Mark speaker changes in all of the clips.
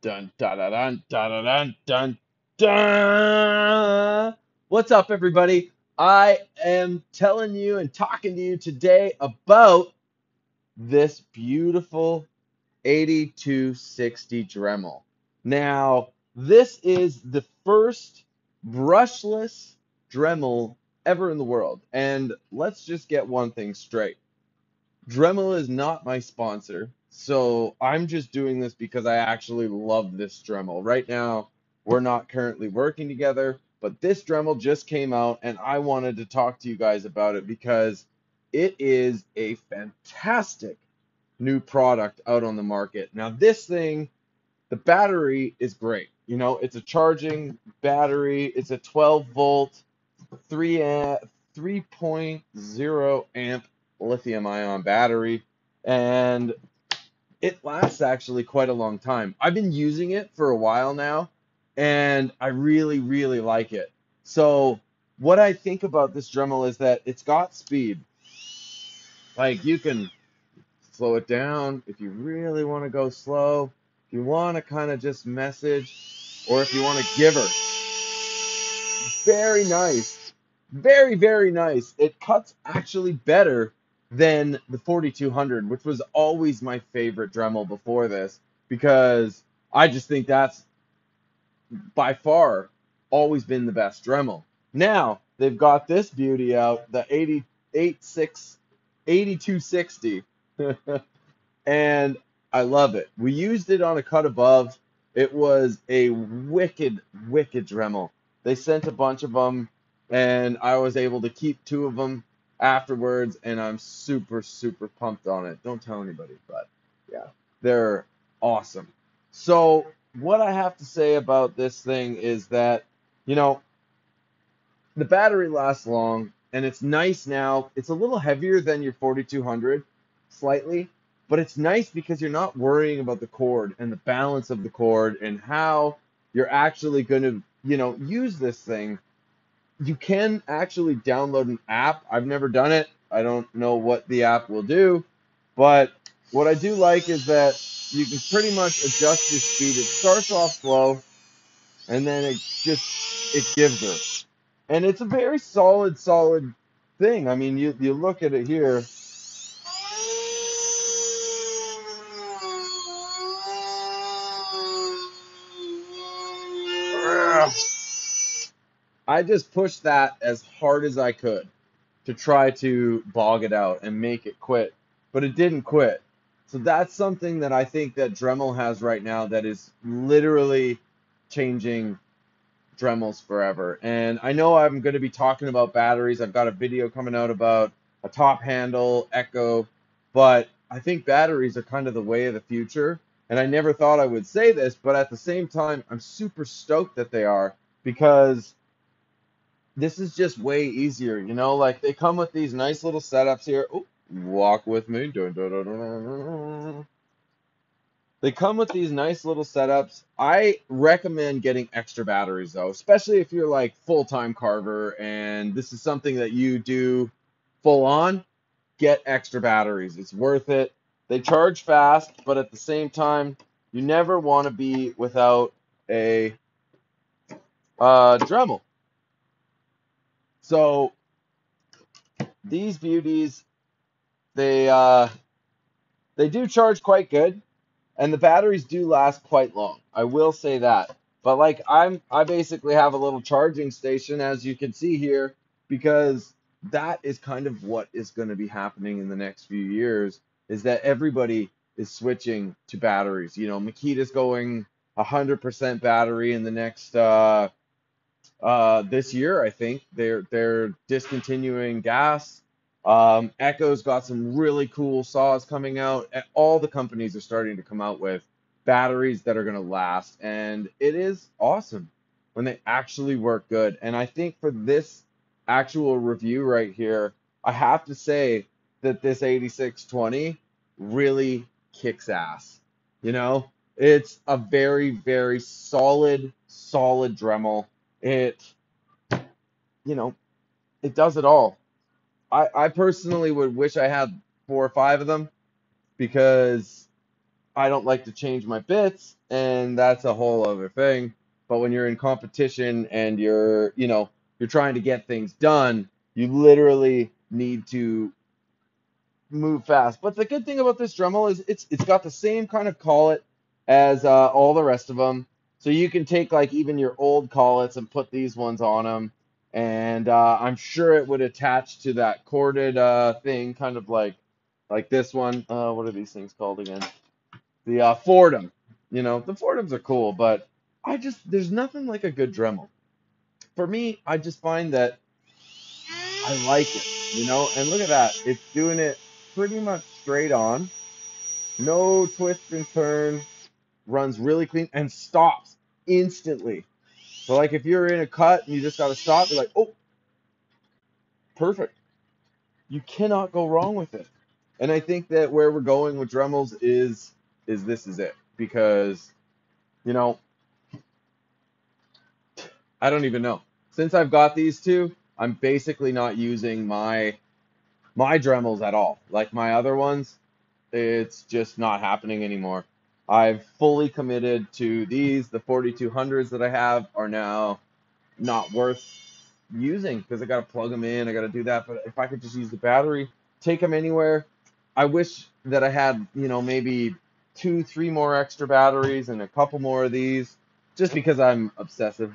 Speaker 1: Dun dun dun dun dun dun dun dun. What's up, everybody? I am telling you and talking to you today about this beautiful 8260 Dremel. Now, this is the first brushless Dremel ever in the world. And let's just get one thing straight. Dremel is not my sponsor, so I'm just doing this because I actually love this Dremel. Right now, we're not currently working together, but this Dremel just came out, and I wanted to talk to you guys about it because it is a fantastic new product out on the market. Now, this thing, the battery is great. You know, it's a charging battery. It's a 12 volt 3.0 amp lithium ion battery, and it lasts actually quite a long time. I've been using it for a while now, and I really, really like it. So, what I think about this Dremel is that it's got speed. Like, you can slow it down if you really want to go slow, if you want to kind of just message, or if you want to give her. Very nice. Very, very nice. It cuts actually better than the 4200, which was always my favorite Dremel before this, because I just think that's by far always been the best Dremel. Now, they've got this beauty out, the 8260, and I love it. We used it on a cut above. It was a wicked, wicked Dremel. They sent a bunch of them, and I was able to keep two of them afterwards, and I'm super, super pumped on it. Don't tell anybody, but yeah, they're awesome. So, what I have to say about this thing is that, you know, the battery lasts long, and it's nice now. It's a little heavier than your 4200, slightly, but it's nice because you're not worrying about the cord and the balance of the cord and how you're actually going to, use this thing. You can actually download an app. I've never done it. I don't know what the app will do, but what I do like is that you can pretty much adjust your speed. It starts off slow, and then it gives her. And it's a very solid thing. I mean, you look at it here. I just pushed that as hard as I could to try to bog it out and make it quit, but it didn't quit. So that's something that I think that Dremel has right now that is literally changing Dremels forever. And I know I'm going to be talking about batteries. I've got a video coming out about a top handle, Echo, but I think batteries are kind of the way of the future. And I never thought I would say this, but at the same time, I'm super stoked that they are, because this is just way easier, like they come with these nice little setups here. Ooh, walk with me. Dun, dun, dun, dun, dun. They come with these nice little setups. I recommend getting extra batteries though, especially if you're like full-time carver and this is something that you do full on. Get extra batteries. It's worth it. They charge fast, but at the same time, you never want to be without a Dremel. So these beauties, they they do charge quite good, and the batteries do last quite long. I will say that. But like I basically have a little charging station, as you can see here, because that is kind of what is going to be happening in the next few years, is that everybody is switching to batteries. Makita's going 100% battery in the next this year. I think they're discontinuing gas. Echo's got some really cool saws coming out. All the companies are starting to come out with batteries that are going to last, and it is awesome when they actually work good. And I think for this actual review right here, I have to say that this 8620 really kicks ass. You know, it's a very, very solid Dremel. It, you know, it does it all. I personally would wish I had 4 or 5 of them, because I don't like to change my bits, and that's a whole other thing. But when you're in competition and you're trying to get things done, you literally need to move fast. But the good thing about this Dremel is it's got the same kind of collet as all the rest of them. So you can take like even your old collets and put these ones on them. And I'm sure it would attach to that corded thing, kind of like this one. What are these things called again? The Fordham. The Fordhams are cool, but there's nothing like a good Dremel. For me, I just find that I like it. And look at that. It's doing it pretty much straight on. No twist and turn. Runs really clean and stops instantly. So like if you're in a cut and you just gotta stop, you're like, oh, perfect. You cannot go wrong with it. And I think that where we're going with Dremels is this is it. Because, you know, I don't even know. Since I've got these two, I'm basically not using my Dremels at all. Like my other ones, it's just not happening anymore. I've fully committed to these. The 4200s that I have are now not worth using because I got to plug them in. I got to do that. But if I could just use the battery, take them anywhere. I wish that I had, maybe 2, 3 more extra batteries and a couple more of these just because I'm obsessive.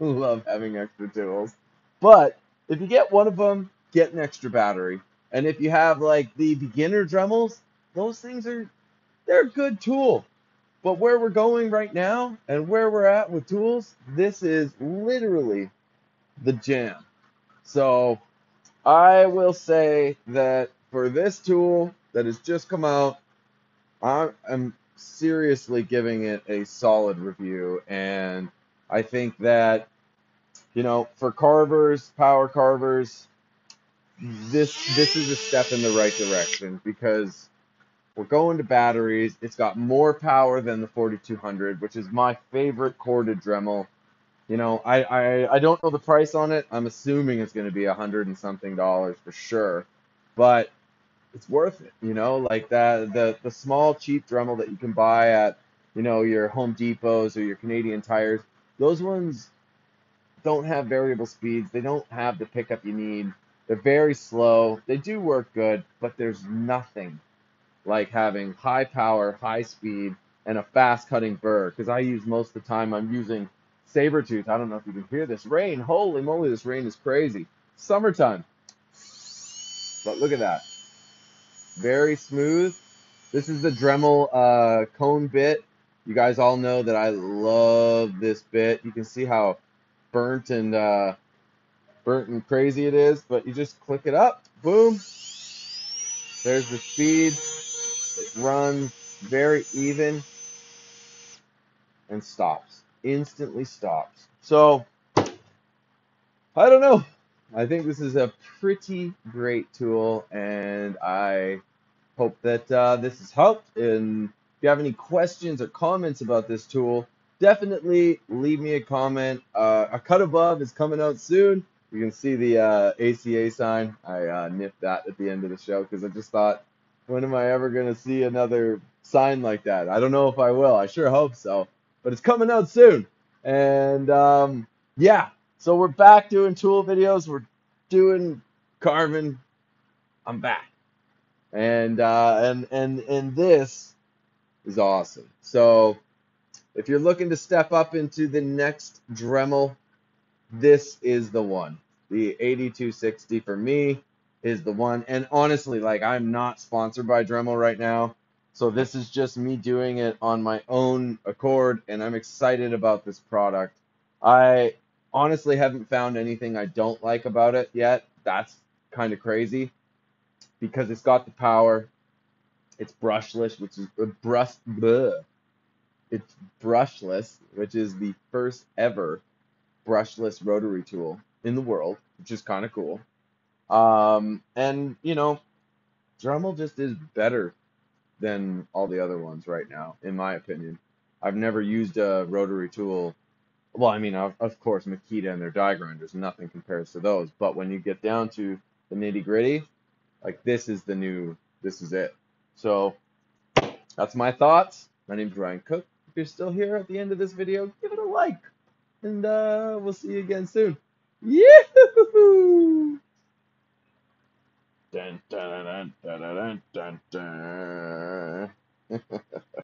Speaker 1: Love having extra tools. But if you get one of them, get an extra battery. And if you have like the beginner Dremels, those things they're a good tool. But where we're going right now and where we're at with tools, this is literally the jam. So I will say that for this tool that has just come out, I'm seriously giving it a solid review. And I think that, for carvers, power carvers, this is a step in the right direction because we're going to batteries. It's got more power than the 4200, which is my favorite corded Dremel. I don't know the price on it. I'm assuming it's going to be $100 and something for sure, but it's worth it. Like that the small cheap Dremel that you can buy at your Home Depots or your Canadian Tires. Those ones don't have variable speeds. They don't have the pickup you need. They're very slow. They do work good, but there's nothing like having high power, high speed, and a fast cutting burr. Because I use most of the time, I'm using Sabertooth. I don't know if you can hear this rain. Holy moly, this rain is crazy. Summertime. But look at that. Very smooth. This is the Dremel cone bit. You guys all know that I love this bit. You can see how burnt and crazy it is, but you just click it up. Boom. There's the speed. It runs very even and stops. Instantly stops. So, I don't know. I think this is a pretty great tool, and I hope that this has helped. And if you have any questions or comments about this tool, definitely leave me a comment. A cut above is coming out soon. You can see the ACA sign. I nipped that at the end of the show because I just thought, when am I ever going to see another sign like that? I don't know if I will. I sure hope so. But it's coming out soon. And yeah, so we're back doing tool videos. We're doing carving. I'm back. And this is awesome. So if you're looking to step up into the next Dremel, this is the one. The 8260 for me is the one. And honestly, like, I'm not sponsored by Dremel right now. So this is just me doing it on my own accord, and I'm excited about this product. I honestly haven't found anything I don't like about it yet. That's kind of crazy because it's got the power. It's brushless, which is it's brushless, which is the first ever brushless rotary tool in the world, which is kind of cool. And Dremel just is better than all the other ones right now, in my opinion. I've never used a rotary tool. Well, I mean, of course, Makita and their die grinders, nothing compares to those. But when you get down to the nitty gritty, like this is it. So That's my thoughts. My name's Ryan Cook. If you're still here at the end of this video, give it a like. And we'll see you again soon. Yoo-hoo! Dun, dun, dun, dun, dun, dun, dun, dun.